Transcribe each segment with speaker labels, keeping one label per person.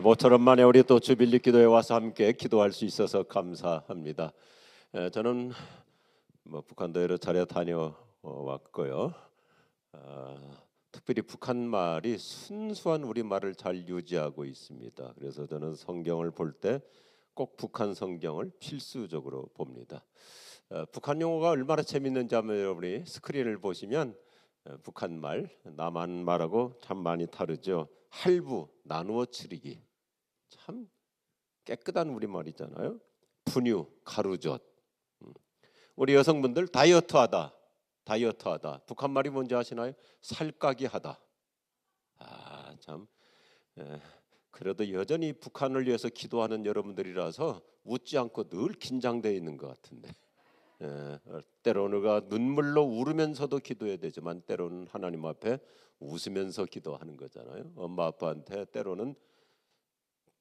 Speaker 1: 모처럼 만에 우리 또 주빌리 기도에 와서 함께 기도할 수 있어서 감사합니다. 저는 북한도 여러 차례 다녀왔고요. 특별히 북한 말이 순수한 우리말을 잘 유지하고 있습니다. 그래서 저는 성경을 볼 때 꼭 북한 성경을 필수적으로 봅니다. 북한 용어가 얼마나 재밌는지 한번 여러분이 스크린을 보시면 북한 말, 남한 말하고 참 많이 다르죠. 할부, 나누어 치르기, 참 깨끗한 우리말이잖아요. 분유, 가루젓. 우리 여성분들 다이어트하다. 북한 말이 뭔지 아시나요? 살까기 하다. 참. 그래도 여전히 북한을 위해서 기도하는 여러분들이라서 웃지 않고 늘 긴장되어 있는 것 같은데. 때로는 우리가 눈물로 울으면서도 기도해야 되지만 때로는 하나님 앞에 웃으면서 기도하는 거잖아요. 엄마 아빠한테 때로는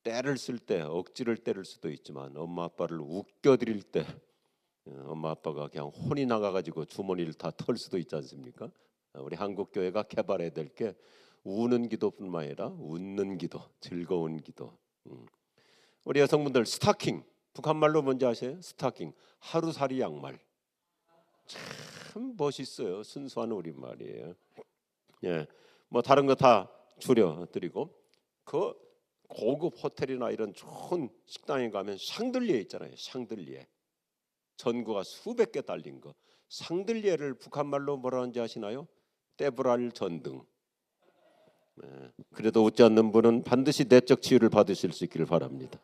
Speaker 1: 때를 쓸 때 억지를 때릴 수도 있지만 엄마 아빠를 웃겨드릴 때 엄마 아빠가 그냥 혼이 나가가지고 주머니를 다 털 수도 있지 않습니까? 우리 한국 교회가 개발해야 될 게 우는 기도뿐만 아니라 웃는 기도, 즐거운 기도. 우리 여성분들 스타킹, 북한 말로 뭔지 아세요? 스타킹, 하루살이 양말. 참 멋있어요. 순수한 우리말이에요. 뭐 다른 거 다 줄여드리고 그 고급 호텔이나 이런 좋은 식당에 가면 샹들리에 있잖아요. 샹들리에 전구가 수백 개 달린 거. 샹들리에를 북한 말로 뭐라 하는지 아시나요? 떼브랄 전등. 그래도 웃지 않는 분은 반드시 내적 치유를 받으실 수 있기를 바랍니다.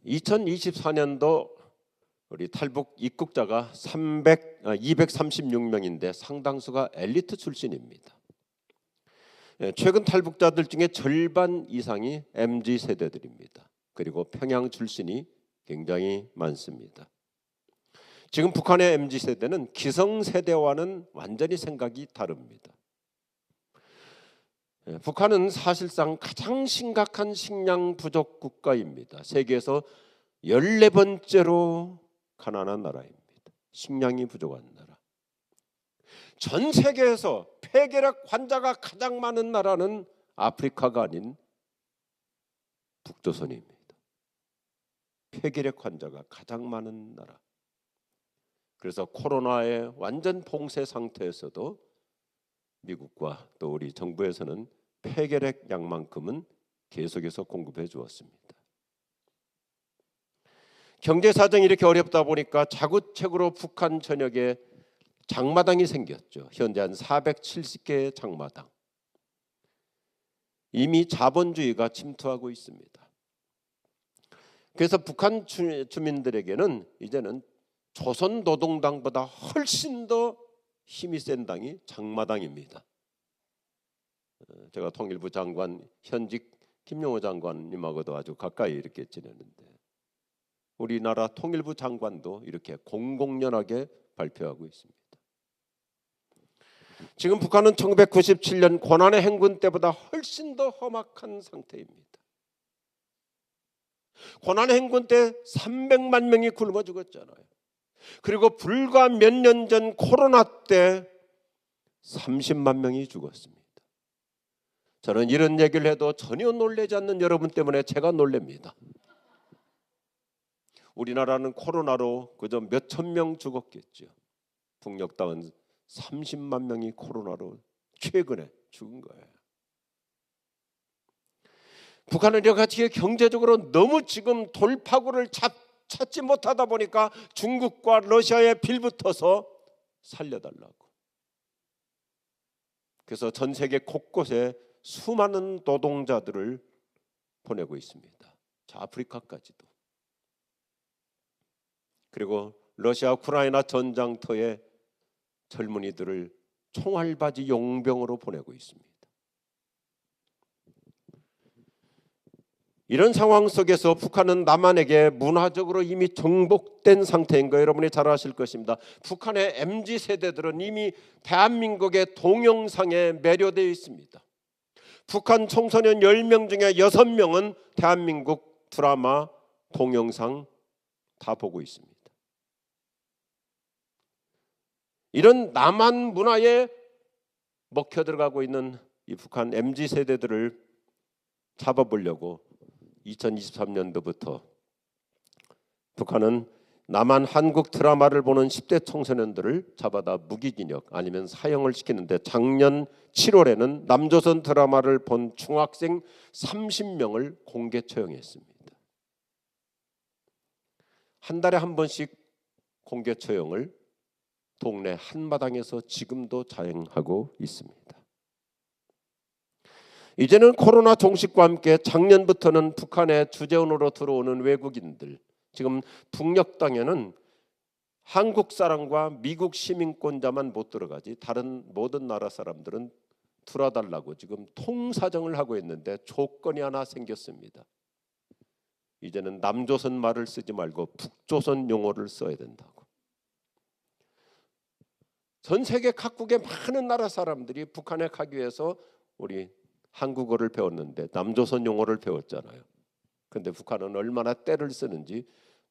Speaker 1: (2024년도) 우리 탈북 입국자가 236명인데 상당수가 엘리트 출신입니다. 최근 탈북자들 중에 절반 이상이 MZ 세대들입니다. 그리고 평양 출신이 굉장히 많습니다. 지금 북한의 MZ 세대는 기성 세대와는 완전히 생각이 다릅니다. 북한은 사실상 가장 심각한 식량 부족 국가입니다. 세계에서 14번째로 가난한 나라입니다. 식량이 부족한 나라. 전 세계에서 폐결핵 환자가 가장 많은 나라는 아프리카가 아닌 북조선입니다. 폐결핵 환자가 가장 많은 나라. 그래서 코로나의 완전 봉쇄 상태에서도 미국과 또 우리 정부에서는 폐결핵 약만큼은 계속해서 공급해 주었습니다. 경제 사정이 이렇게 어렵다 보니까 자구책으로 북한 전역에 장마당이 생겼죠. 현재 한 470개의 장마당. 이미 자본주의가 침투하고 있습니다. 그래서 북한 주민들에게는 이제는 조선노동당보다 훨씬 더 힘이 센 당이 장마당입니다. 제가 통일부 장관 현직 김용호 장관님하고도 아주 가까이 이렇게 지내는데 우리나라 통일부 장관도 이렇게 공공연하게 발표하고 있습니다. 지금 북한은 1997년 고난의 행군 때보다 훨씬 더 험악한 상태입니다. 고난의 행군 때 300만 명이 굶어 죽었잖아요. 그리고 불과 몇 년 전 코로나 때 30만 명이 죽었습니다. 저는 이런 얘기를 해도 전혀 놀라지 않는 여러분 때문에 제가 놀랍니다. 우리나라는 코로나로 그저 몇천 명 죽었겠죠. 북녘 땅은 30만 명이 코로나로 최근에 죽은 거예요. 북한은 이렇게 경제적으로 너무 지금 돌파구를 찾지 못하다 보니까 중국과 러시아에 빌붙어서 살려달라고. 그래서 전 세계 곳곳에 수많은 노동자들을 보내고 있습니다. 자, 아프리카까지도. 그리고 러시아 우크라이나 전장터에 젊은이들을 총알바지 용병으로 보내고 있습니다. 이런 상황 속에서 북한은 남한에게 문화적으로 이미 정복된 상태인 거 여러분이 잘 아실 것입니다. 북한의 MZ 세대들은 이미 대한민국의 동영상에 매료되어 있습니다. 북한 청소년 10명 중에 6명은 대한민국, 드라마, 동영상 다 보고 있습니다. 이런 남한 문화에 먹혀 들어가고 있는 이 북한 MZ 세대들을 잡아보려고 2023년도부터 북한은 남한 한국 드라마를 보는 10대 청소년들을 잡아다 무기징역 아니면 사형을 시키는데 작년 7월에는 남조선 드라마를 본 중학생 30명을 공개 처형했습니다. 한 달에 한 번씩 공개 처형을 동네 한마당에서 지금도 자행하고 있습니다. 이제는 코로나 종식과 함께 작년부터는 북한에 주재원으로 들어오는 외국인들, 지금 북녘 땅에는 한국 사람과 미국 시민권자만 못 들어가지 다른 모든 나라 사람들은 들어달라고 지금 통사정을 하고 있는데 조건이 하나 생겼습니다. 이제는 남조선 말을 쓰지 말고 북조선 용어를 써야 된다고. 전 세계 각국의 많은 나라 사람들이 북한에 가기 위해서 우리 한국어를 배웠는데 남조선 용어를 배웠잖아요. 그런데 북한은 얼마나 때를 쓰는지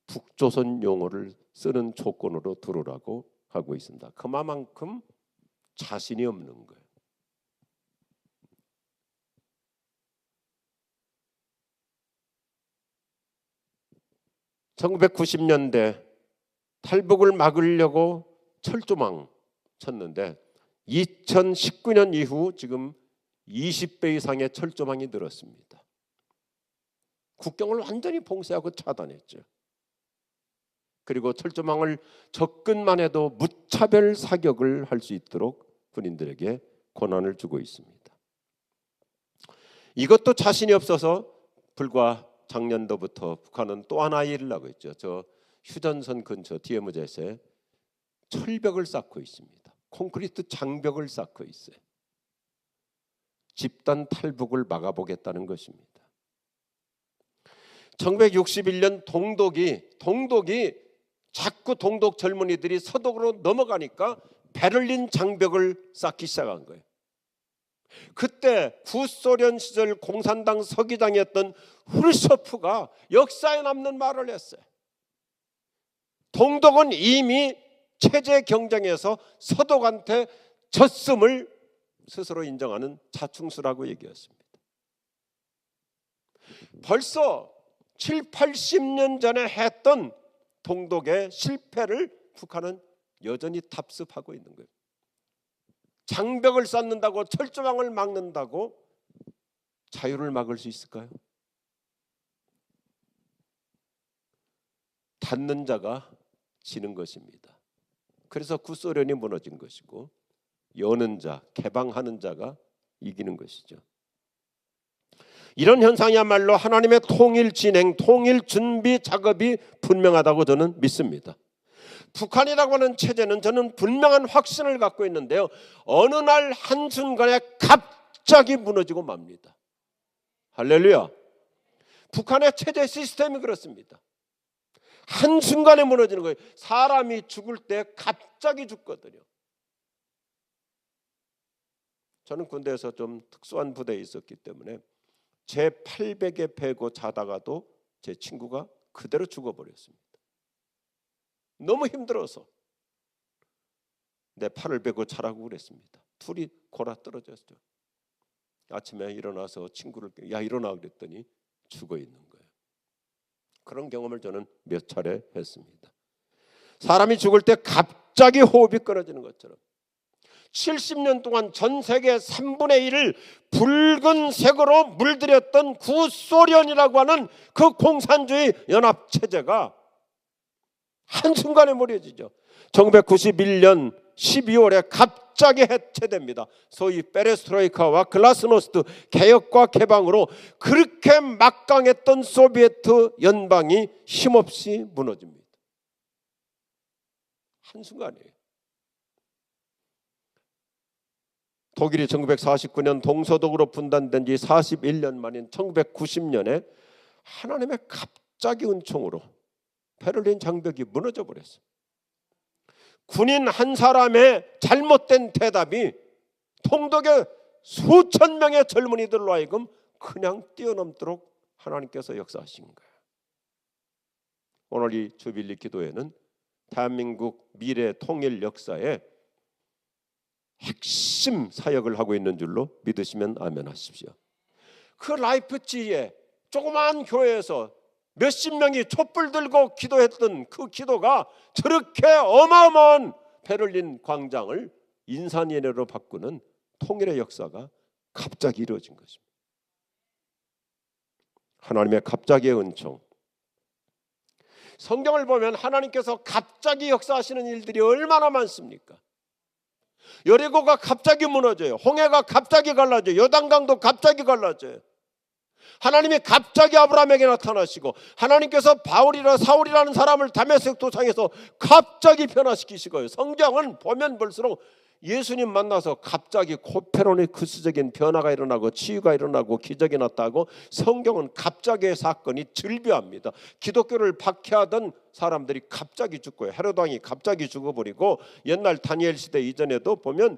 Speaker 1: 북조선 용어를 쓰는 조건으로 들어오라고 하고 있습니다. 그만큼 자신이 없는 거예요. (1990년대) 탈북을 막으려고 철조망 쳤는데 2019년 이후 지금 20배 이상의 철조망이 늘었습니다. 국경을 완전히 봉쇄하고 차단했죠. 그리고 철조망을 접근만 해도 무차별 사격을 할 수 있도록 군인들에게 권한을 주고 있습니다. 이것도 자신이 없어서 불과 작년도부터 북한은 또 하나의 일을 하고 있죠. 저 휴전선 근처 디에무젯에 철벽을 쌓고 있습니다. 콘크리트 장벽을 쌓고 있어요. 집단 탈북을 막아보겠다는 것입니다. 1961년 동독이 자꾸 동독 젊은이들이 서독으로 넘어가니까 베를린 장벽을 쌓기 시작한 거예요. 그때 구소련 시절 공산당 서기장이었던 후르쇼프가 역사에 남는 말을 했어요. 동독은 이미 체제 경쟁에서 서독한테 졌음을 스스로 인정하는 자충수라고 얘기했습니다. 벌써 7, 80년 전에 했던 동독의 실패를 북한은 여전히 답습하고 있는 거예요. 장벽을 쌓는다고 철조망을 막는다고 자유를 막을 수 있을까요? 닫는 자가 지는 것입니다. 그래서 구소련이 무너진 것이고 여는 자, 개방하는 자가 이기는 것이죠. 이런 현상이야말로 하나님의 통일 진행, 통일 준비 작업이 분명하다고 저는 믿습니다. 북한이라고 하는 체제는 저는 분명한 확신을 갖고 있는데요, 어느 날 한순간에 갑자기 무너지고 맙니다. 할렐루야. 북한의 체제 시스템이 그렇습니다. 한순간에 무너지는 거예요. 사람이 죽을 때 갑자기 죽거든요. 저는 군대에서 좀 특수한 부대에 있었기 때문에 제 800에 베고 자다가도 제 친구가 그대로 죽어버렸습니다. 너무 힘들어서 내 팔을 베고 자라고 그랬습니다. 둘이 골아 떨어졌죠. 아침에 일어나서 친구를 야 일어나 그랬더니 죽어 있는 거예요. 그런 경험을 저는 몇 차례 했습니다. 사람이 죽을 때 갑자기 호흡이 끊어지는 것처럼 70년 동안 전 세계 3분의 1을 붉은색으로 물들였던 구소련이라고 하는 그 공산주의 연합체제가 한순간에 무너지죠. 1991년 12월에 갑자기 해체됩니다. 소위 페레스트로이카와 글라스노스트 개혁과 개방으로 그렇게 막강했던 소비에트 연방이 힘없이 무너집니다. 한순간이에요. 독일이 1949년 동서독으로 분단된 지 41년 만인 1990년에 하나님의 갑자기 은총으로 베를린 장벽이 무너져 버렸어요. 군인 한 사람의 잘못된 대답이 동독의 수천 명의 젊은이들로 하여금 그냥 뛰어넘도록 하나님께서 역사하신 거예요. 오늘 이 주빌리 기도회는 대한민국 미래 통일 역사에 핵심 사역을 하고 있는 줄로 믿으시면 아멘 하십시오. 그 라이프치히의 조그마한 교회에서 몇십 명이 촛불 들고 기도했던 그 기도가 저렇게 어마어마한 베를린 광장을 인산인해로 바꾸는 통일의 역사가 갑자기 이루어진 것입니다. 하나님의 갑자기의 은총. 성경을 보면 하나님께서 갑자기 역사하시는 일들이 얼마나 많습니까? 여리고가 갑자기 무너져요. 홍해가 갑자기 갈라져요. 요단강도 갑자기 갈라져요. 하나님이 갑자기 아브라함에게 나타나시고 하나님께서 바울이나 사울이라는 사람을 다메섹 도상에서 갑자기 변화시키시고요. 성경은 보면 볼수록 예수님 만나서 갑자기 코페르니쿠스적인 변화가 일어나고 치유가 일어나고 기적이 났다고 성경은 갑자기의 사건이 즐비합니다. 기독교를 박해하던 사람들이 갑자기 죽고요. 헤롯 왕이 갑자기 죽어버리고 옛날 다니엘 시대 이전에도 보면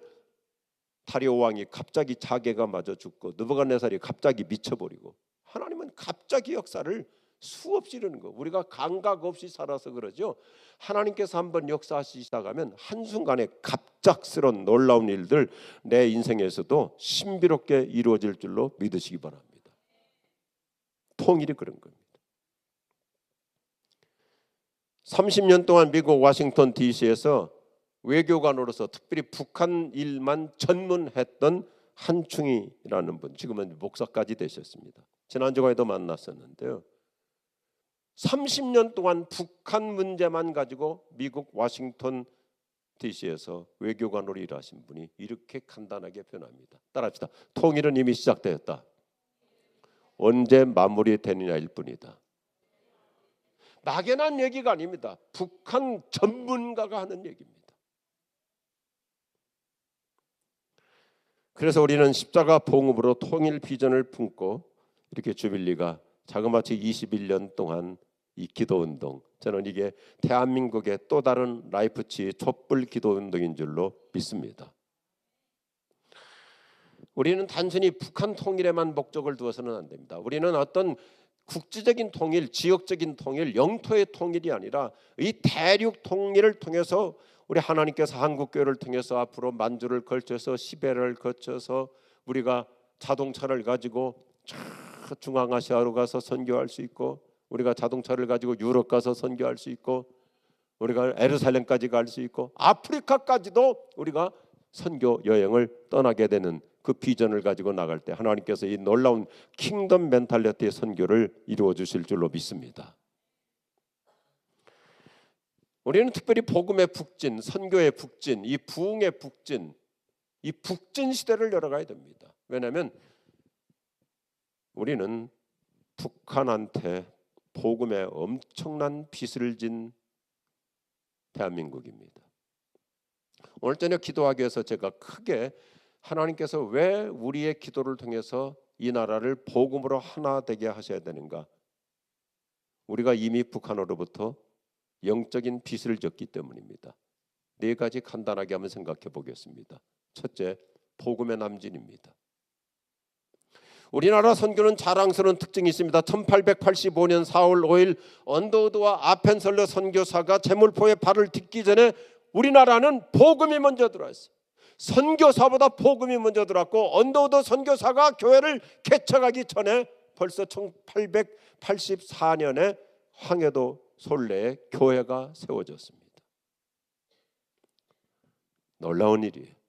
Speaker 1: 다리오 왕이 갑자기 자개가 맞아 죽고 느부갓네살이 갑자기 미쳐버리고 하나님은 갑자기 역사를 수없이 이루는 거. 우리가 감각 없이 살아서 그러죠. 하나님께서 한번 역사하시기 시작하면 한순간에 갑작스러운 놀라운 일들 내 인생에서도 신비롭게 이루어질 줄로 믿으시기 바랍니다. 통일이 그런 겁니다. 30년 동안 미국 워싱턴 DC에서 외교관으로서 특별히 북한 일만 전문했던 한충이라는 분, 지금은 목사까지 되셨습니다. 지난주에도 만났었는데요. 30년 동안 북한 문제만 가지고 미국 워싱턴 DC에서 외교관으로 일하신 분이 이렇게 간단하게 표현합니다. 따라합시다. 통일은 이미 시작되었다. 언제 마무리되느냐일 뿐이다. 막연한 얘기가 아닙니다. 북한 전문가가 하는 얘기입니다. 그래서 우리는 십자가 봉급으로 통일 비전을 품고 이렇게 주빌리가 자그마치 21년 동안 이 기도운동, 저는 이게 대한민국의 또 다른 라이프치 촛불 기도운동인 줄로 믿습니다. 우리는 단순히 북한 통일에만 목적을 두어서는 안 됩니다. 우리는 어떤 국지적인 통일, 지역적인 통일, 영토의 통일이 아니라 이 대륙 통일을 통해서 우리 하나님께서 한국교회를 통해서 앞으로 만주를 걸쳐서 시베리아를 거쳐서 우리가 자동차를 가지고 중앙아시아로 가서 선교할 수 있고, 우리가 자동차를 가지고 유럽 가서 선교할 수 있고, 우리가 에루살렘까지 갈 수 있고, 아프리카까지도 우리가 선교 여행을 떠나게 되는 그 비전을 가지고 나갈 때 하나님께서 이 놀라운 킹덤 멘탈리티의 선교를 이루어 주실 줄로 믿습니다. 우리는 특별히 복음의 북진, 선교의 북진, 이 부흥의 북진, 이 북진 시대를 열어가야 됩니다. 왜냐하면 우리는 북한한테 복음의 엄청난 빚을 진 대한민국입니다. 오늘 저녁 기도하기 위해서 제가 크게 하나님께서 왜 우리의 기도를 통해서 이 나라를 복음으로 하나 되게 하셔야 되는가? 우리가 이미 북한으로부터 영적인 빚을 졌기 때문입니다. 네 가지 간단하게 한번 생각해 보겠습니다. 첫째, 복음의 남진입니다. 우리나라 선교는 자랑스러운 특징이 있습니다. 1885년 4월 5일 언더우드와 아펜설러 선교사가 제물포에 발을 딛기 전에 우리나라는 복음이 먼저 들어왔어요. 선교사보다 복음이 먼저 들어왔고, 언더우드 선교사가 교회를 개척하기 전에 벌써 1884년에 황해도 솔레에 교회가 세워졌습니다. 놀라운 일이에요.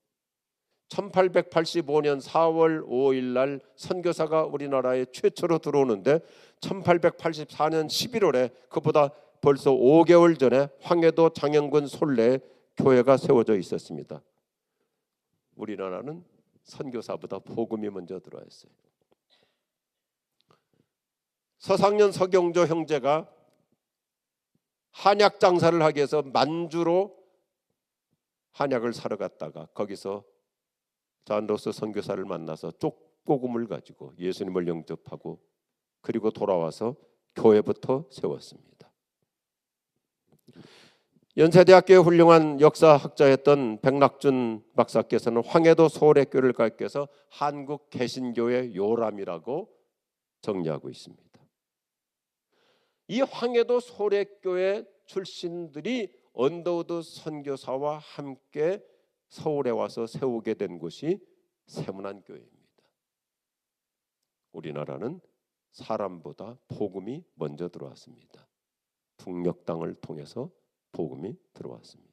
Speaker 1: 1885년 4월 5일 날 선교사가 우리나라에 최초로 들어오는데 1884년 11월에 그보다 벌써 5개월 전에 황해도 장영군 솔레에 교회가 세워져 있었습니다. 우리나라는 선교사보다 복음이 먼저 들어왔어요. 서상년 서경조 형제가 한약 장사를 하기 위해서 만주로 한약을 사러 갔다가 거기서 잔로스 선교사를 만나서 쪽복음을 가지고 예수님을 영접하고 그리고 돌아와서 교회부터 세웠습니다. 연세대학교의 훌륭한 역사학자였던 백낙준 박사께서는 황해도 소래교를 가르쳐서 한국 개신교의 요람이라고 정리하고 있습니다. 이 황해도 소래교회 출신들이 언더우드 선교사와 함께 서울에 와서 세우게 된 곳이 세문안교회입니다. 우리나라는 사람보다 복음이 먼저 들어왔습니다. 북녘 땅을 통해서 복음이 들어왔습니다.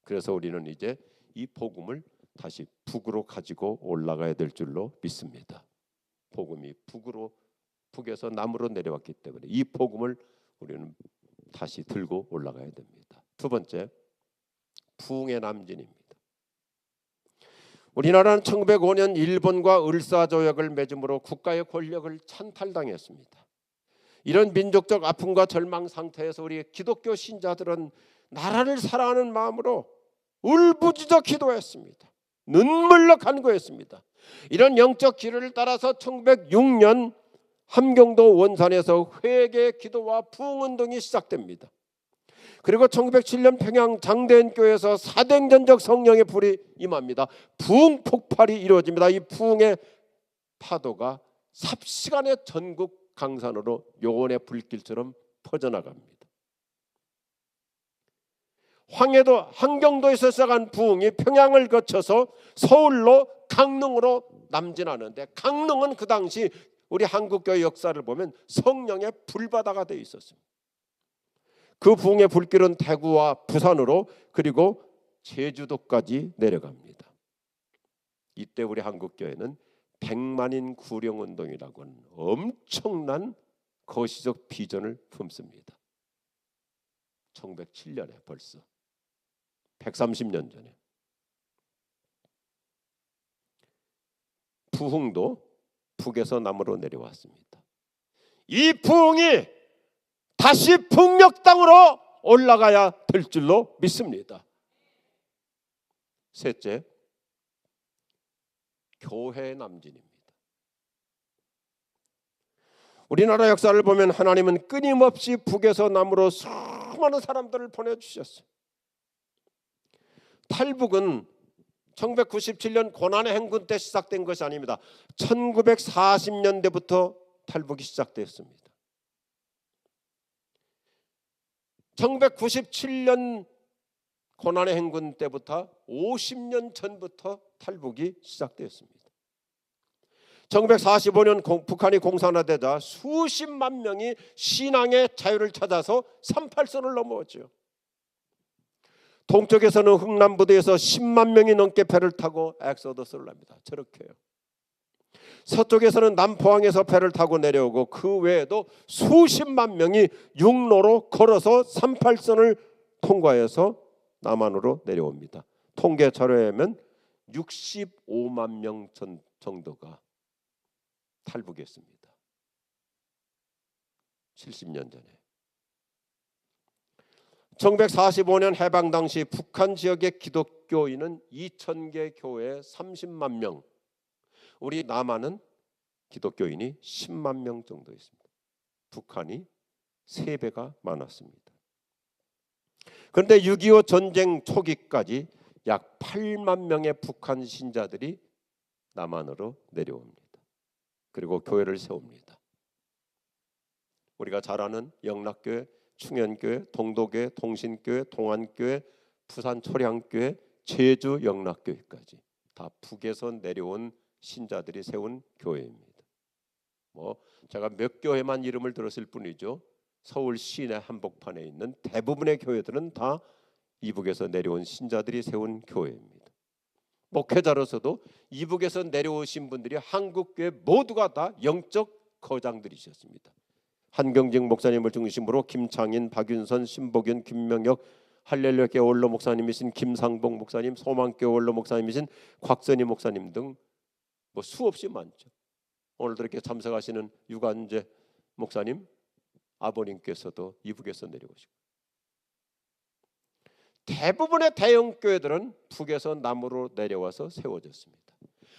Speaker 1: 그래서 우리는 이제 이 복음을 다시 북으로 가지고 올라가야 될 줄로 믿습니다. 복음이 북에서 남으로 내려왔기 때문에 이 복음을 우리는 다시 들고 올라가야 됩니다. 두 번째, 부흥의 남진입니다. 우리나라는 1905년 일본과 을사조약을 맺음으로 국가의 권력을 찬탈당했습니다. 이런 민족적 아픔과 절망 상태에서 우리 기독교 신자들은 나라를 사랑하는 마음으로 울부짖어 기도했습니다. 눈물로 간구했습니다. 이런 영적 기류를 따라서 1906년 함경도 원산에서 회개 기도와 부흥운동이 시작됩니다. 그리고 1907년 평양 장대인교회에서 사도행전적 성령의 불이 임합니다. 부흥 폭발이 이루어집니다. 이 부흥의 파도가 삽시간에 전국 강산으로 요원의 불길처럼 퍼져나갑니다. 함경도에서 시작한 부흥이 평양을 거쳐서 서울로 강릉으로 남진하는데, 강릉은 그 당시 우리 한국교회 역사를 보면 성령의 불바다가 되어 있었습니다. 그 부흥의 불길은 대구와 부산으로 그리고 제주도까지 내려갑니다. 이때 우리 한국교회는 100만인 구령운동이라고 하는 엄청난 거시적 비전을 품습니다. 1907년에 벌써 130년 전에. 부흥도 북에서 남으로 내려왔습니다. 이 부흥이 다시 북녘 땅으로 올라가야 될 줄로 믿습니다. 셋째, 교회 남진입니다. 우리나라 역사를 보면 하나님은 끊임없이 북에서 남으로 수많은 사람들을 보내주셨어요. 탈북은 1997년 고난의 행군 때 시작된 것이 아닙니다. 1940년대부터 탈북이 시작되었습니다. 1997년 고난의 행군 때부터 50년 전부터 탈북이 시작되었습니다. 1945년 북한이 공산화되자 수십만 명이 신앙의 자유를 찾아서 38선을 넘어왔죠. 동쪽에서는 흥남부두에서 10만 명이 넘게 배를 타고 엑소더스를 합니다. 저렇게요. 서쪽에서는 남포항에서 배를 타고 내려오고 그 외에도 수십만 명이 육로로 걸어서 38선을 통과해서 남한으로 내려옵니다. 통계 자료에 의하면 65만 명 정도가 탈북했습니다. 70년 전에. 1945년 해방 당시 북한 지역의 기독교인은 2,000개 교회에 30만 명, 우리 남한은 기독교인이 10만 명 정도 있습니다. 북한이 3배가 많았습니다. 그런데 6.25 전쟁 초기까지 약 8만 명의 북한 신자들이 남한으로 내려옵니다. 그리고 교회를 세웁니다. 우리가 잘 아는 영락교회, 충현교회, 동도교회, 동신교회, 동안교회, 부산 초량교회, 제주 영락교회까지 다 북에서 내려온 신자들이 세운 교회입니다. 제가 몇 교회만 이름을 들었을 뿐이죠. 서울 시내 한복판에 있는 대부분의 교회들은 다 이북에서 내려온 신자들이 세운 교회입니다. 목회자로서도 이북에서 내려오신 분들이 한국교회 모두가 다 영적 거장들이셨습니다. 한경직 목사님을 중심으로 김창인, 박윤선, 신복윤, 김명혁, 할렐루야교회 원로 목사님이신 김상봉 목사님, 소망교회 원로 목사님이신 곽선희 목사님 등 수없이 많죠. 오늘도 이렇게 참석하시는 유관재 목사님 아버님께서도 이북에서 내려오시고, 대부분의 대형 교회들은 북에서 남으로 내려와서 세워졌습니다.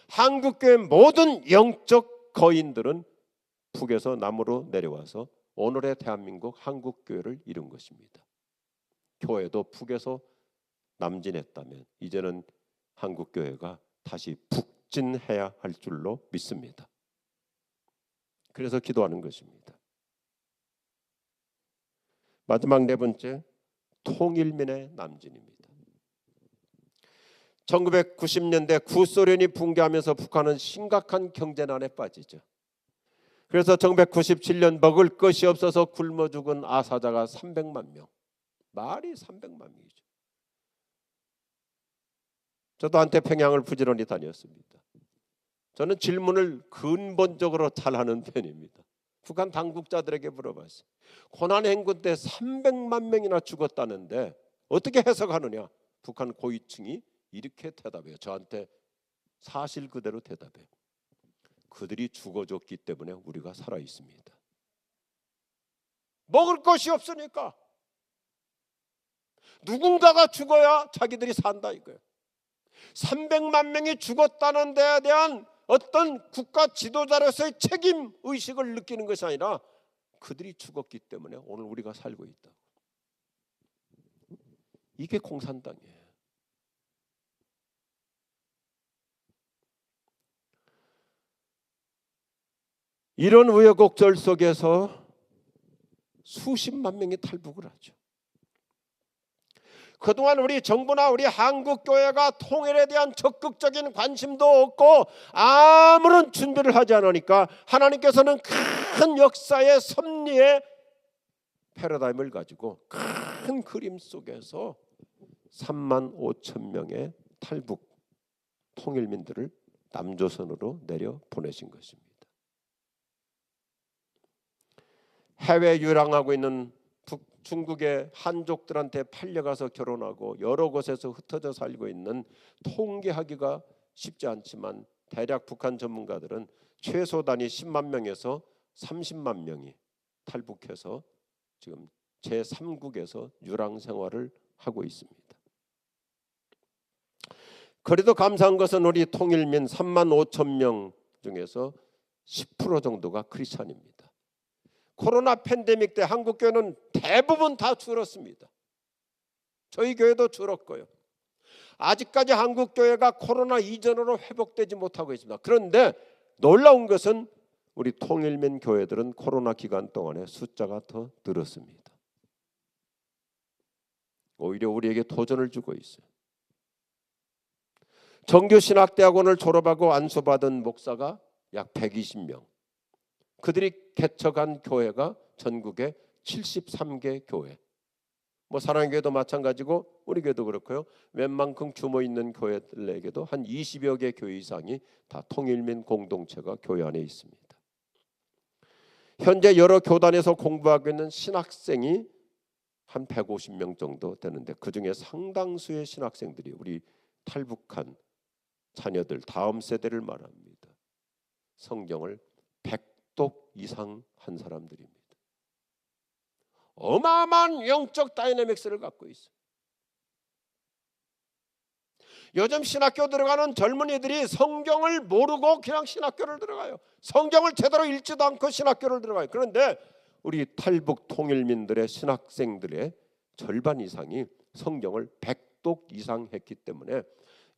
Speaker 1: 한국교회 모든 영적 거인들은 북에서 남으로 내려와서 오늘의 대한민국 한국교회를 이룬 것입니다. 교회도 북에서 남진했다면 이제는 한국교회가 다시 북진해야 할 줄로 믿습니다. 그래서 기도하는 것입니다. 마지막 네 번째, 통일민의 남진입니다. 1990년대 구소련이 붕괴하면서 북한은 심각한 경제난에 빠지죠. 그래서 1997년 먹을 것이 없어서 굶어 죽은 아사자가 300만 명. 말이 300만 명이죠. 저도 한태평양을 부지런히 다녔습니다. 저는 질문을 근본적으로 잘 하는 편입니다. 북한 당국자들에게 물어봤어요. 고난 행군 때 300만 명이나 죽었다는데 어떻게 해석하느냐? 북한 고위층이 이렇게 대답해요. 저한테 사실 그대로 대답해요. 그들이 죽어줬기 때문에 우리가 살아 있습니다. 먹을 것이 없으니까 누군가가 죽어야 자기들이 산다 이거예요. 300만 명이 죽었다는 데에 대한 어떤 국가 지도자로서의 책임 의식을 느끼는 것이 아니라 그들이 죽었기 때문에 오늘 우리가 살고 있다. 이게 공산당이에요. 이런 우여곡절 속에서 수십만 명이 탈북을 하죠. 그동안 우리 정부나 우리 한국교회가 통일에 대한 적극적인 관심도 없고 아무런 준비를 하지 않으니까 하나님께서는 큰 역사의 섭리의 패러다임을 가지고 큰 그림 속에서 3만 5천 명의 탈북 통일민들을 남조선으로 내려 보내신 것입니다. 해외 유랑하고 있는 중국의 한족들한테 팔려가서 결혼하고 여러 곳에서 흩어져 살고 있는 통계하기가 쉽지 않지만 대략 북한 전문가들은 최소 단위 10만 명에서 30만 명이 탈북해서 지금 제3국에서 유랑 생활을 하고 있습니다. 그래도 감사한 것은 우리 통일민 3만 5천 명 중에서 10% 정도가 크리스찬입니다. 코로나 팬데믹 때 한국교회는 대부분 다 줄었습니다. 저희 교회도 줄었고요. 아직까지 한국교회가 코로나 이전으로 회복되지 못하고 있습니다. 그런데 놀라운 것은 우리 통일민 교회들은 코로나 기간 동안에 숫자가 더 늘었습니다. 오히려 우리에게 도전을 주고 있어요. 정규신학대학원을 졸업하고 안수받은 목사가 약 120명. 그들이 개척한 교회가 전국에 73개 교회. 사랑의 교회도 마찬가지고 우리 교회도 그렇고요. 웬만큼 규모 있는 교회들에게도 한 20여 개 교회 이상이 다 통일민 공동체가 교회 안에 있습니다. 현재 여러 교단에서 공부하고 있는 신학생이 한 150명 정도 되는데 그중에 상당수의 신학생들이 우리 탈북한 자녀들 다음 세대를 말합니다. 성경을 100독 이상 한 사람들입니다. 어마어마한 영적 다이내믹스를 갖고 있어요. 요즘 신학교 들어가는 젊은이들이 성경을 모르고 그냥 신학교를 들어가요. 성경을 제대로 읽지도 않고 신학교를 들어가요. 그런데 우리 탈북 통일민들의 신학생들의 절반 이상이 성경을 100독 이상 했기 때문에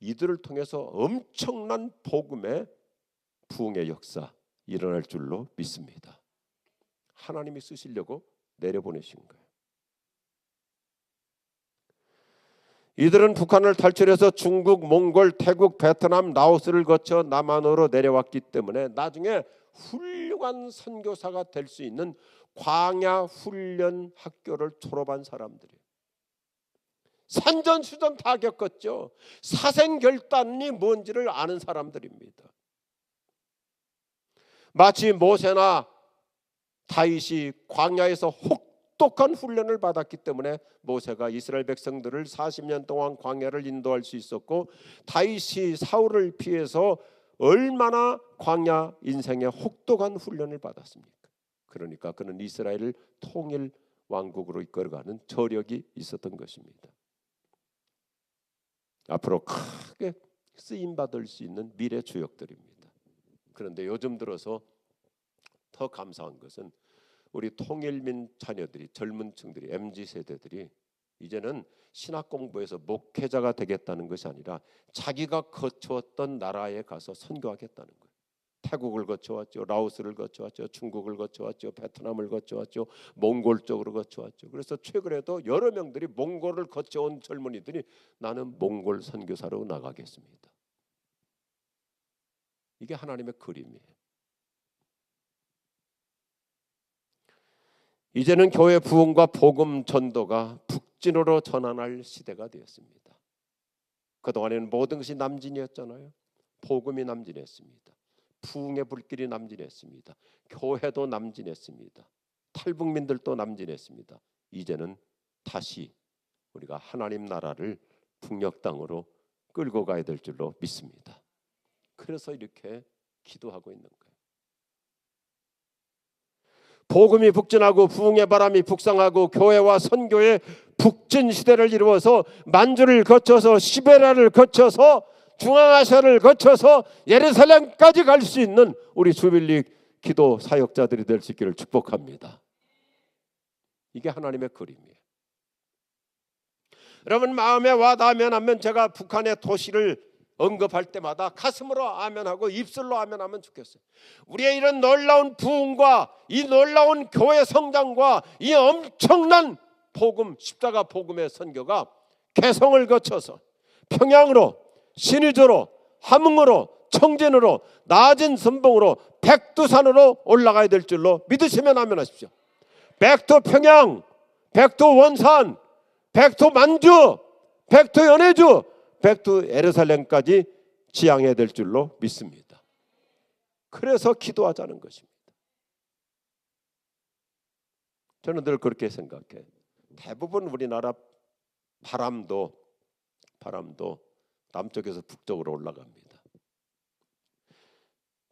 Speaker 1: 이들을 통해서 엄청난 복음의 부흥의 역사 일어날 줄로 믿습니다. 하나님이 쓰시려고 내려보내신 거예요. 이들은 북한을 탈출해서 중국, 몽골, 태국, 베트남, 라오스를 거쳐 남한으로 내려왔기 때문에 나중에 훌륭한 선교사가 될 수 있는 광야 훈련 학교를 졸업한 사람들이에요. 산전수전 다 겪었죠. 사생결단이 뭔지를 아는 사람들입니다. 마치 모세나 다윗이 광야에서 혹독한 훈련을 받았기 때문에 모세가 이스라엘 백성들을 40년 동안 광야를 인도할 수 있었고 다윗이 사울을 피해서 얼마나 광야 인생의 혹독한 훈련을 받았습니까? 그러니까 그는 이스라엘을 통일 왕국으로 이끌어가는 저력이 있었던 것입니다. 앞으로 크게 쓰임받을 수 있는 미래 주역들입니다. 그런데 요즘 들어서 더 감사한 것은 우리 통일민 자녀들이 젊은 층들이 MZ세대들이 이제는 신학 공부에서 목회자가 되겠다는 것이 아니라 자기가 거쳐왔던 나라에 가서 선교하겠다는 거예요. 태국을 거쳐왔죠. 라오스를 거쳐왔죠. 중국을 거쳐왔죠. 베트남을 거쳐왔죠. 몽골 쪽으로 거쳐왔죠. 그래서 최근에도 여러 명들이 몽골을 거쳐온 젊은이들이 나는 몽골 선교사로 나가겠습니다. 이게 하나님의 그림이에요. 이제는 교회 부흥과 복음 전도가 북진으로 전환할 시대가 되었습니다. 그동안에는 모든 것이 남진이었잖아요. 복음이 남진했습니다. 부흥의 불길이 남진했습니다. 교회도 남진했습니다. 탈북민들도 남진했습니다. 이제는 다시 우리가 하나님 나라를 북녘 땅으로 끌고 가야 될 줄로 믿습니다. 그래서 이렇게 기도하고 있는 거예요. 복음이 북진하고 부흥의 바람이 북상하고 교회와 선교의 북진 시대를 이루어서 만주를 거쳐서 시베리아를 거쳐서 중앙아시아를 거쳐서 예루살렘까지 갈 수 있는 우리 주빌리 기도 사역자들이 될 수 있기를 축복합니다. 이게 하나님의 그림이에요. 여러분 마음에 와닿으면 제가 북한의 도시를 언급할 때마다 가슴으로 아멘하고 입술로 아멘하면 좋겠어요. 우리의 이런 놀라운 부흥과 이 놀라운 교회 성장과 이 엄청난 복음, 십자가 복음의 선교가 개성을 거쳐서 평양으로, 신의주로, 함흥으로, 청진으로, 낮은 선봉으로, 백두산으로 올라가야 될 줄로 믿으시면 아멘하십시오. 백두 평양, 백두 원산, 백두 만주, 백두 연해주, 백두 예루살렘까지 지향해야 될 줄로 믿습니다. 그래서 기도하자는 것입니다. 저는 늘 그렇게 생각해요. 대부분 우리나라 바람도 남쪽에서 북쪽으로 올라갑니다.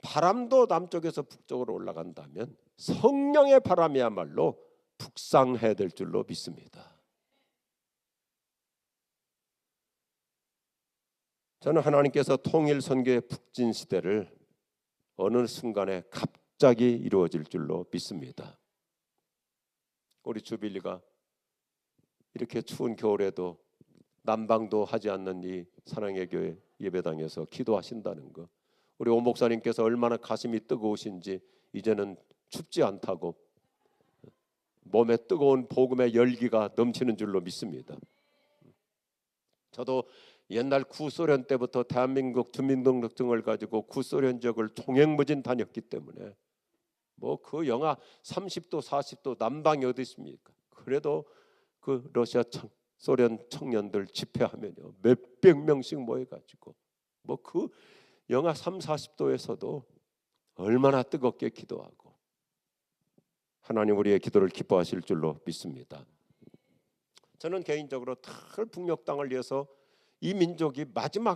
Speaker 1: 바람도 남쪽에서 북쪽으로 올라간다면 성령의 바람이야말로 북상해야 될 줄로 믿습니다. 저는 하나님께서 통일 선교의 북진 시대를 어느 순간에 갑자기 이루어질 줄로 믿습니다. 우리 주빌리가 이렇게 추운 겨울에도 난방도 하지 않는 이 사랑의 교회 예배당에서 기도하신다는 거, 우리 오 목사님께서 얼마나 가슴이 뜨거우신지 이제는 춥지 않다고 몸에 뜨거운 복음의 열기가 넘치는 줄로 믿습니다. 저도 옛날 구소련 때부터 대한민국 주민등록증을 가지고 구소련 지역을 통행무진 다녔기 때문에 뭐 그 영하 30도 40도 난방이 어디 있습니까? 그래도 그 러시아 소련 청년들 집회하면요 몇백 명씩 모여가지고 뭐 그 영하 3, 40도에서도 얼마나 뜨겁게 기도하고 하나님 우리의 기도를 기뻐하실 줄로 믿습니다. 저는 개인적으로 늘 북녘 땅을 위해서 이 민족이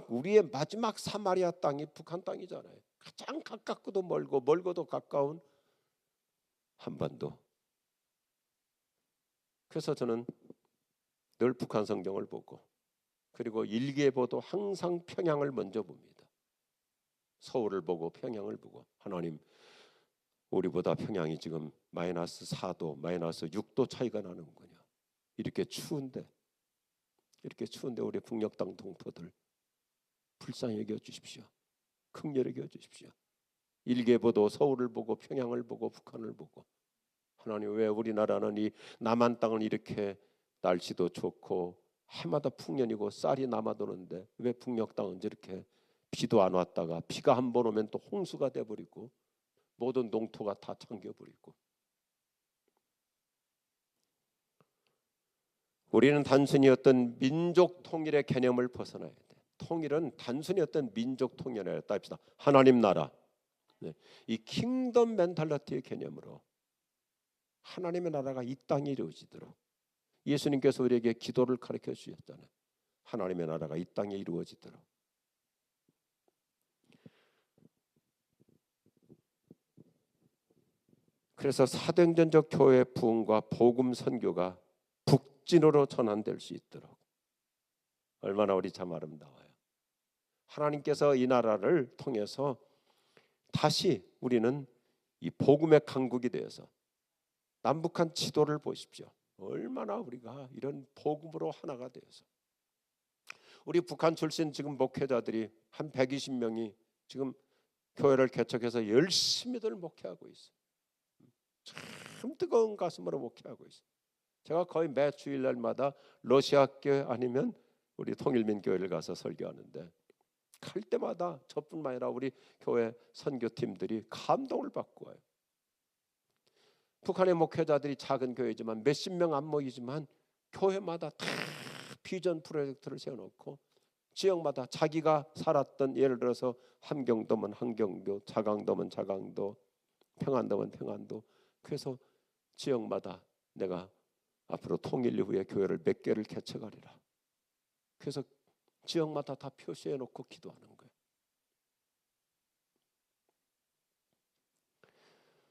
Speaker 1: 우리의 마지막 사마리아 땅이 북한 땅이잖아요. 가장 가깝고도 멀고도 가까운 한반도. 그래서 저는 늘 북한 성경을 보고 그리고 일기예보도 항상 평양을 먼저 봅니다. 서울을 보고 평양을 보고 하나님 우리보다 평양이 지금 마이너스 4도, 마이너스 6도 차이가 나는군요. 이렇게 추운데 우리 북녘 땅 동포들 불쌍히 여겨 주십시오. 긍휼히 여겨 주십시오. 일기예보도 서울을 보고 평양을 보고 북한을 보고 하나님 왜 우리나라는 이 남한 땅은 이렇게 날씨도 좋고 해마다 풍년이고 쌀이 남아도는데 왜 북녘 땅은 이렇게 비도 안 왔다가 비가 한 번 오면 또 홍수가 돼버리고 모든 농토가 다 잠겨버리고 우리는 단순히 어떤 민족 통일의 개념을 벗어나야 돼. 통일은 단순히 어떤 민족 통일이 아니라 합시다. 하나님 나라, 이 킹덤 멘탈리티의 개념으로 하나님의 나라가 이 땅에 이루어지도록 예수님께서 우리에게 기도를 가르쳐 주셨잖아요. 하나님의 나라가 이 땅에 이루어지도록. 그래서 사도행전적 교회 부흥과 복음 선교가 북진으로 전환될 수 있도록 얼마나 우리 참 아름다워요. 하나님께서 이 나라를 통해서 다시 우리는 이 복음의 강국이 되어서 남북한 지도를 보십시오. 얼마나 우리가 이런 복음으로 하나가 되어서 우리 북한 출신 지금 목회자들이 한 120명이 지금 교회를 개척해서 열심히들 목회하고 있어요. 참 뜨거운 가슴으로 목회하고 있어요. 제가 거의 매 주일날마다 러시아 교회 아니면 우리 통일민 교회를 가서 설교하는데 갈 때마다 저뿐만 아니라 우리 교회 선교팀들이 감동을 받고 와요. 북한의 목회자들이 작은 교회지만 몇십 명 안 모이지만 교회마다 다 비전 프로젝트를 세워놓고 지역마다 자기가 살았던, 예를 들어서 함경도면 함경도, 자강도면 자강도, 평안도면 평안도, 그래서 지역마다 내가 앞으로 통일 이후에 교회를 몇 개를 개척하리라. 그래서 지역마다 다 표시해 놓고 기도하는 거예요.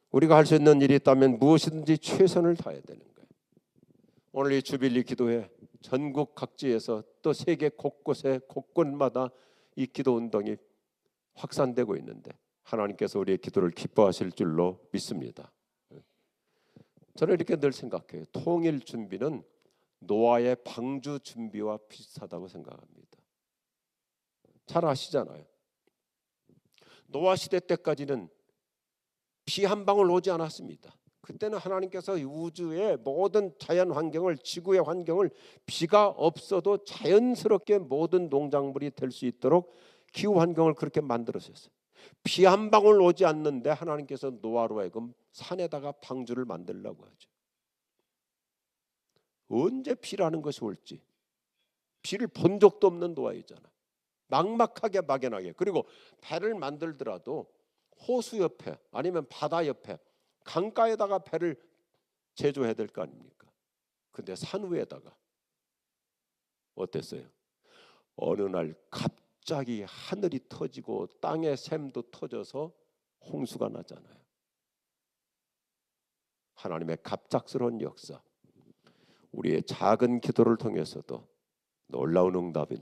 Speaker 1: 우리가 할 수 있는 일이 있다면 무엇이든지 최선을 다해야 되는 거예요. 오늘 이 주빌리 기도회 전국 각지에서 또 세계 곳곳에 곳곳마다 이 기도 운동이 확산되고 있는데 하나님께서 우리의 기도를 기뻐하실 줄로 믿습니다. 저는 이렇게 늘 생각해요. 통일 준비는 노아의 방주 준비와 비슷하다고 생각합니다. 잘 아시잖아요. 노아 시대 때까지는 비 한 방울 오지 않았습니다. 그때는 하나님께서 우주의 모든 자연 환경을, 지구의 환경을 비가 없어도 자연스럽게 모든 농작물이 될 수 있도록 기후 환경을 그렇게 만들었어요. 비 한 방울 오지 않는데 하나님께서 노아로 하여금 산에다가 방주를 만들려고 하죠. 언제 비라는 것이 올지, 비를 본 적도 없는 노아이잖아. 막막하게 막연하게. 그리고 배를 만들더라도 호수 옆에 아니면 바다 옆에 강가에다가 배를 제조해야 될 거 아닙니까? 근데 산 위에다가 어땠어요? 어느 날 갑자기 하늘이 터지고 땅의 샘도 터져서 홍수가 나잖아요. 하나님의 갑작스러운 역사, 우리의 작은 기도를 통해서도 놀라운 응답이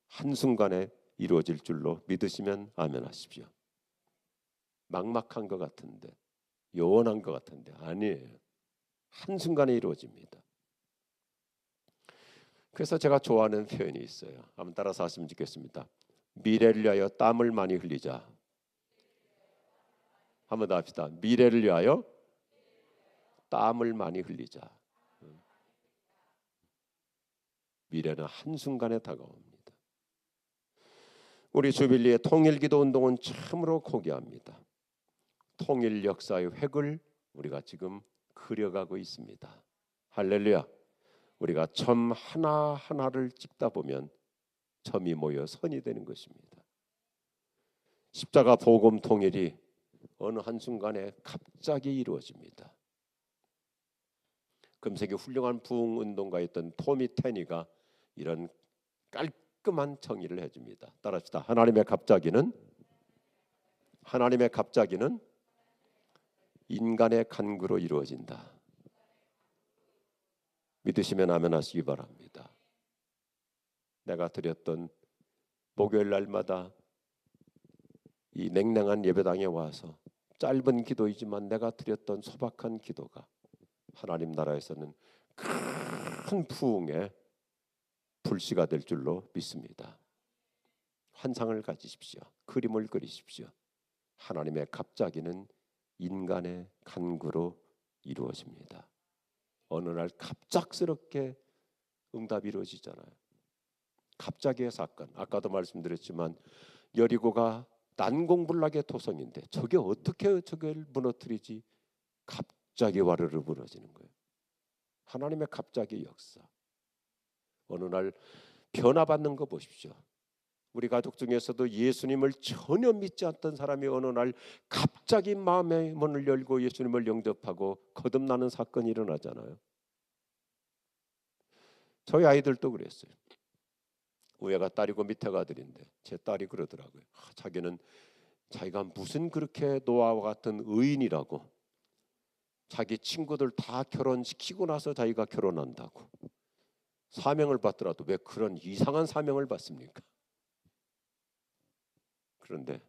Speaker 1: 한순간에 이루어질 줄로 믿으시면 아멘 하십시오. 막막한 것 같은데, 요원한 것 같은데 아니에요. 한순간에 이루어집니다. 그래서 제가 좋아하는 표현이 있어요. 한번 따라서 하시면 좋겠습니다. 미래를 위하여 땀을 많이 흘리자. 한번 더 합시다. 미래를 위하여 땀을 많이 흘리자. 미래는 한순간에 다가옵니다. 우리 주빌리의 통일기도 운동은 참으로 고귀합니다. 통일 역사의 획을 우리가 지금 그려가고 있습니다. 할렐루야. 우리가 점 하나하나를 찍다 보면 점이 모여 선이 되는 것입니다. 십자가 복음 통일이 어느 한순간에 갑자기 이루어집니다. 금세기 훌륭한 부흥운동가였던 토미 테니가 이런 깔끔한 정의를 해줍니다. 따라합시다. 하나님의 갑자기는 인간의 간구로 이루어진다. 믿으시면 아멘 하시기 바랍니다. 내가 드렸던 목요일 날마다 이 냉랭한 예배당에 와서 짧은 기도이지만 내가 드렸던 소박한 기도가 하나님 나라에서는 큰 부흥의 불씨가 될 줄로 믿습니다. 환상을 가지십시오. 그림을 그리십시오. 하나님의 갑자기는 인간의 간구로 이루어집니다. 어느 날 갑작스럽게 응답이 이루어지잖아요. 갑자기의 사건. 아까도 말씀드렸지만 여리고가 난공불락의 토성인데 저게 어떻게 저걸 무너뜨리지? 갑자기 와르르 무너지는 거예요. 하나님의 갑자기 역사. 어느 날 변화받는 거 보십시오. 우리 가족 중에서도 예수님을 전혀 믿지 않던 사람이 어느 날 갑자기 마음의 문을 열고 예수님을 영접하고 거듭나는 사건이 일어나잖아요. 저희 아이들도 그랬어요. 위에가 딸이고 밑에가 아들인데 제 딸이 그러더라고요. 자기는 자기가 무슨 그렇게 노아와 같은 의인이라고, 자기 친구들 다 결혼시키고 나서 자기가 결혼한다고, 사명을 받더라도 왜 그런 이상한 사명을 받습니까? 그런데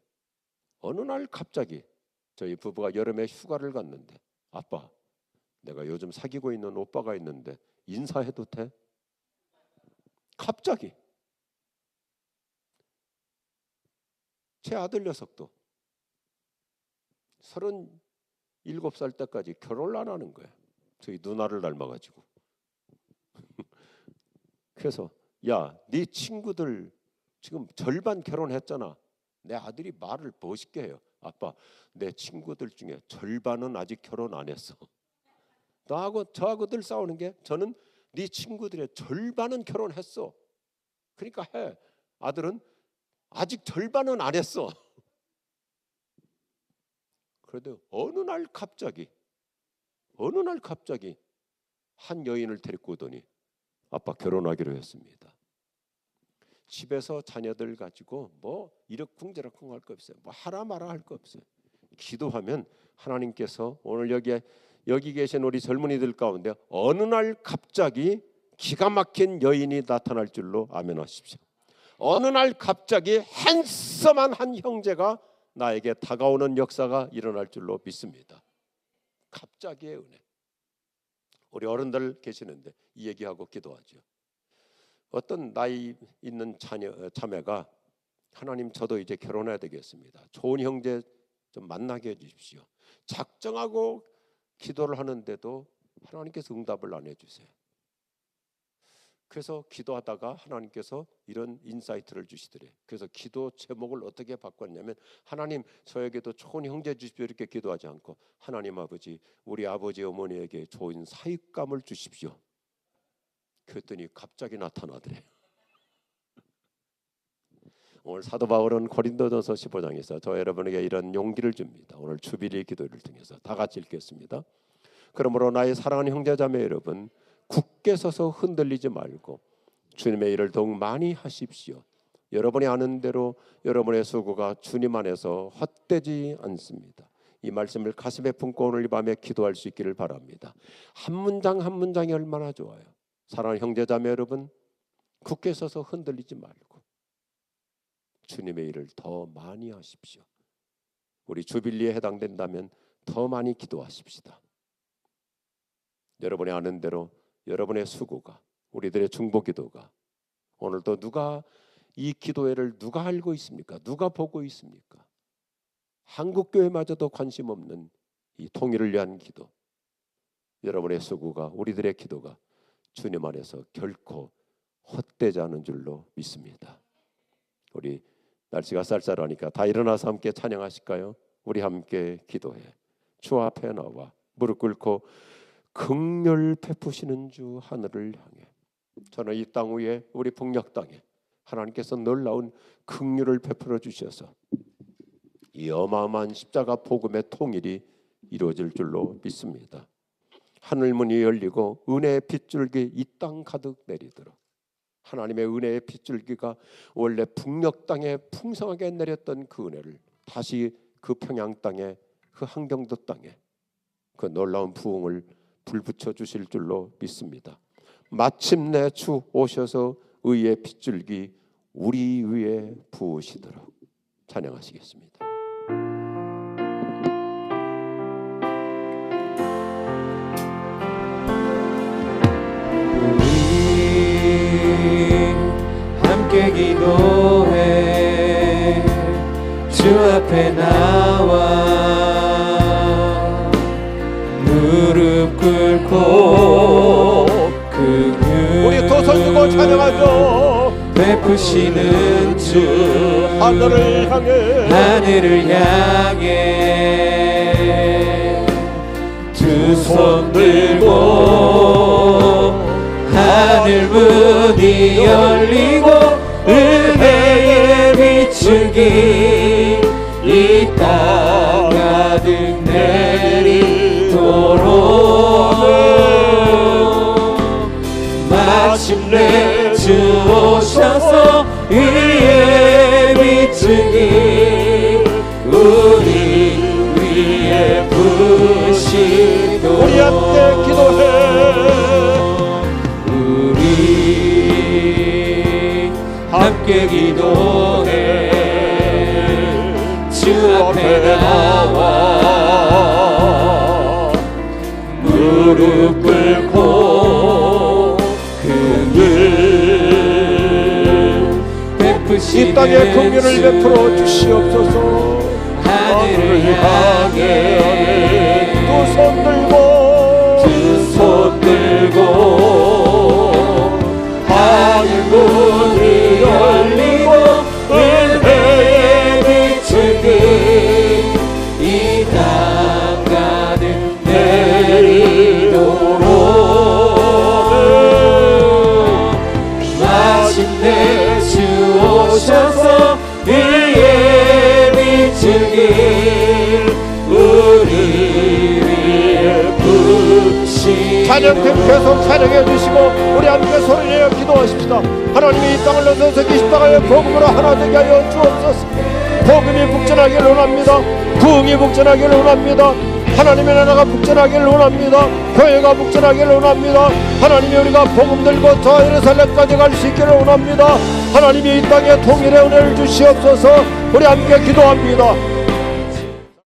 Speaker 1: 어느 날 갑자기 저희 부부가 여름에 휴가를 갔는데, 아빠, 내가 요즘 사귀고 있는 오빠가 있는데 인사해도 돼? 갑자기. 제 아들 녀석도 37살 때까지 결혼을 안 하는 거예요. 저희 누나를 닮아가지고. 그래서 야, 네 친구들 지금 절반 결혼했잖아. 내 아들이 말을 멋있게 해요. 아빠, 내 친구들 중에 절반은 아직 결혼 안 했어. 너하고 저하고들 싸우는 게, 저는 네 친구들의 절반은 결혼했어. 그러니까 해. 아들은 아직 절반은 안 했어. 그래도 어느 날 갑자기 한 여인을 데리고 오더니 아빠 결혼하기로 했습니다. 집에서 자녀들 가지고 뭐 이러쿵저러쿵 할 거 없어요. 뭐 하라 마라 할 거 없어요. 기도하면 하나님께서 오늘 여기 계신 우리 젊은이들 가운데 어느 날 갑자기 기가 막힌 여인이 나타날 줄로 아멘하십시오. 어느 날 갑자기 핸섬한 한 형제가 나에게 다가오는 역사가 일어날 줄로 믿습니다. 갑자기의 은혜. 우리 어른들 계시는데 이 얘기하고 기도하죠. 어떤 나이 있는 자매가 하나님, 저도 이제 결혼해야 되겠습니다. 좋은 형제 좀 만나게 해주십시오. 작정하고 기도를 하는데도 하나님께서 응답을 안 해주세요. 그래서 기도하다가 하나님께서 이런 인사이트를 주시더래요. 그래서 기도 제목을 어떻게 바꿨냐면, 하나님 저에게도 좋은 형제 주십시오 이렇게 기도하지 않고, 하나님 아버지 우리 아버지 어머니에게 좋은 사익감을 주십시오. 그랬더니 갑자기 나타나더래요. 오늘 사도 바울은 고린도전서 15장에서 저 여러분에게 이런 용기를 줍니다. 오늘 주비리 기도를 통해서 다 같이 읽겠습니다. 그러므로 나의 사랑하는 형제자매 여러분, 굳게 서서 흔들리지 말고 주님의 일을 더욱 많이 하십시오. 여러분이 아는 대로 여러분의 수고가 주님 안에서 헛되지 않습니다. 이 말씀을 가슴에 품고 오늘 이 밤에 기도할 수 있기를 바랍니다. 한 문장 한 문장이 얼마나 좋아요. 사랑하는 형제자매 여러분, 굳게 서서 흔들리지 말고 주님의 일을 더 많이 하십시오. 우리 주빌리에 해당된다면 더 많이 기도하십시다. 여러분이 아는 대로 여러분의 수고가, 우리들의 중보기도가, 오늘도 누가 이 기도회를 누가 알고 있습니까? 누가 보고 있습니까? 한국교회마저도 관심 없는 이 통일을 위한 기도, 여러분의 수고가, 우리들의 기도가 주님 안에서 결코 헛되지 않은 줄로 믿습니다. 우리 날씨가 쌀쌀하니까 다 일어나서 함께 찬양하실까요? 우리 함께 기도해. 주 앞에 나와 무릎 꿇고 긍휼 베푸시는 주 하늘을 향해, 저는 이 땅 위에 우리 북녘 땅에 하나님께서 놀라운 긍휼을 베풀어 주셔서 이 어마어마한 십자가 복음의 통일이 이루어질 줄로 믿습니다. 하늘문이 열리고 은혜의 핏줄기 이 땅 가득 내리도록, 하나님의 은혜의 핏줄기가 원래 북녘 땅에 풍성하게 내렸던 그 은혜를 다시 그 평양 땅에, 그 한경도 땅에 그 놀라운 부흥을 불붙여 주실 줄로 믿습니다. 마침내 주 오셔서 의의 핏줄기 우리 위에 부으시도록 찬양하시겠습니다.
Speaker 2: 우리 함께 기도해. 주 앞에 나와 무릎 꿇고
Speaker 1: 우리 두 손 들고 찬양하죠.
Speaker 2: 베푸시는 주 하늘을 향해 두 손 들고 하늘 문이 열리고 은혜의 비추기 이 땅 가득 내리도록 마침내 주 오셔서 의의 비추기 우리 위에 부으시도록
Speaker 1: 우리 함께 기도해.
Speaker 2: 우리 함께 기도해. 주 앞에 나와 무릎 꿇고 긍휼 베푸시는
Speaker 1: 이 땅에 긍휼을 베풀어 주시옵소서.
Speaker 2: 하늘을 향해
Speaker 1: 두 손 들고
Speaker 2: 두 손 들고 하늘 문이 열리고 은혜의 빛을 이 땅 가득 내리도록 마침내 주 오셔서 의의 빛을 우리 위에 부으시고
Speaker 1: 찬양팀 계속 찬양해 주시고 우리 함께 소리내어 기도하십시다. 하나님이 이 땅을 넘어서 십자가의 복음으로 하나 되게 하여 주옵소서. 복음이 북전하기를 원합니다. 부흥이 북전하기를 원합니다. 하나님의 나라가 북전하기를 원합니다. 교회가 북전하기를 원합니다. 하나님이 우리가 복음 들고 저 예루살렘까지 갈 수 있기를 원합니다. 하나님이 이 땅에 통일의 은혜를 주시옵소서. 우리 함께 기도합니다.